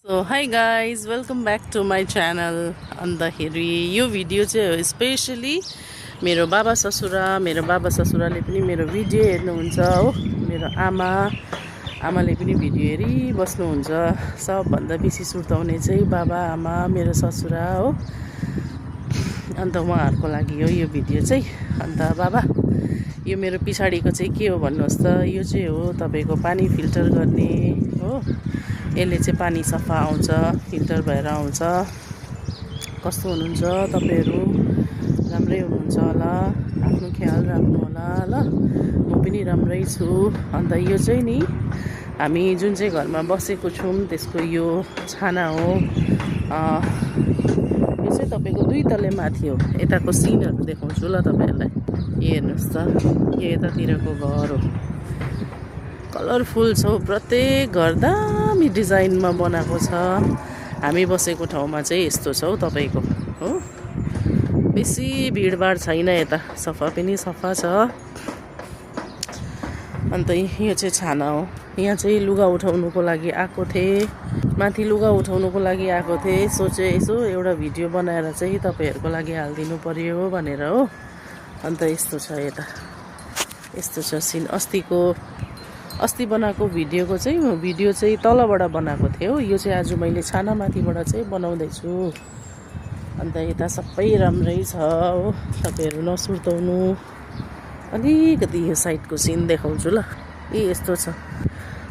So hi guys welcome back to my channel. अन्तखेरि यो video चाहिँ स्पेसली मेरो बाबा ससुराले पनि मेरो भिडियो हेर्नुहुन्छ हो। मेरो आमाले पनि भिडियो हेरिबस्नुहुन्छ। सबभन्दा बेसी सुर्ताउने चाहिँ बाबा आमा मेरो ससुरा हो। अन्त उहाँहरूको लागि हो यो भिडियो चाहिँ। अन्त बाबा यो मेरो पछाडिको चाहिँ के हो भन्नुहोस् त। यो चाहिँ हो तपाईँको पानी फिल्टर गर्ने हो। यसले चाहिँ पानी सफा आउँछ, फिल्टर भएर आउँछ। कस्तो हुनुहुन्छ तपाईँहरू? राम्रै हुनुहुन्छ होला, आफ्नो ख्याल राख्नु होला ल। म पनि राम्रै छु। अन्त यो चाहिँ नि हामी जुन चाहिँ घरमा बसेको छौँ त्यसको यो छाना हो। यो चाहिँ तपाईँको 2 तले माथि हो। यताको सिनहरू देखाउँछु ल तपाईँहरूलाई। हेर्नुहोस् त, यो यतातिरको घर हो। कलरफुल छ प्रत्येक घर, दामी डिजाइनमा बनाएको छ। हामी बसेको ठाउँमा चाहिँ यस्तो छ हौ तपाईँको हो। बेसी भिडभाड छैन, यता सफा पनि सफा छ। अन्त यो चाहिँ छाना हो। यहाँ चाहिँ लुगा उठाउनुको लागि आएको थिएँ, माथि लुगा उठाउनुको लागि आएको थिएँ। सोचेँ यसो एउटा भिडियो बनाएर चाहिँ तपाईँहरूको लागि हालिदिनु पर्यो भनेर हो। अन्त यस्तो छ, यता यस्तो छ सिन। अस्ति बनाएको भिडियो चाहिँ तलबाट बनाएको थिएँ हो। यो चाहिँ आज मैले छानामाथिबाट चाहिँ बनाउँदैछु। अन्त यता सबै राम्रै छ हो, तपाईँहरू नसुर्ताउनु। अलिकति यो साइडको सिन देखाउँछु ल। यस्तो छ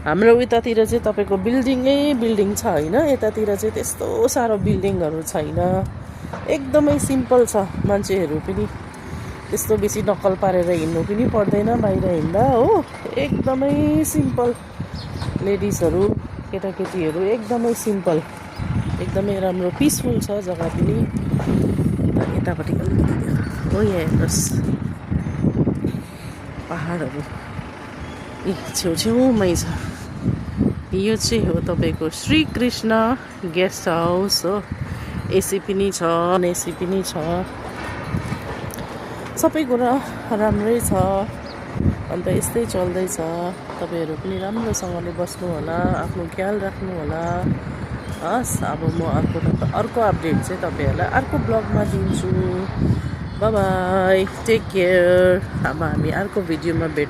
हाम्रो उतातिर चाहिँ तपाईँको बिल्डिङ छ होइन। यतातिर चाहिँ त्यस्तो साह्रो बिल्डिङहरू छैन, एकदमै सिम्पल छ। मान्छेहरू पनि त्यस्तो बेसी नक्कल पारेर हिँड्नु पनि पर्दैन बाहिर हिँड्दा हो। एकदमै सिम्पल, लेडिजहरू केटाकेटीहरू एकदमै सिम्पल, एकदमै राम्रो पिसफुल छ जग्गा पनि। यतापट्टि अलिकति हो, यहाँ हेर्नुहोस् पहाडहरू छेउछेउमै छ। यो चाहिँ हो तपाईँको श्री कृष्ण गेस्ट हाउस हो। एसी पनि छ, एसी पनि छ, सबै कुरा राम्रै छ। अन्त यस्तै चल्दैछ। तपाईँहरू पनि राम्रोसँगले बस्नु होला, आफ्नो ख्याल राख्नु होला। हस्, अब म अर्को अपडेट चाहिँ तपाईँहरूलाई अर्को ब्लगमा दिन्छु। Bye bye, take care. अब हामी अर्को भिडियोमा भेट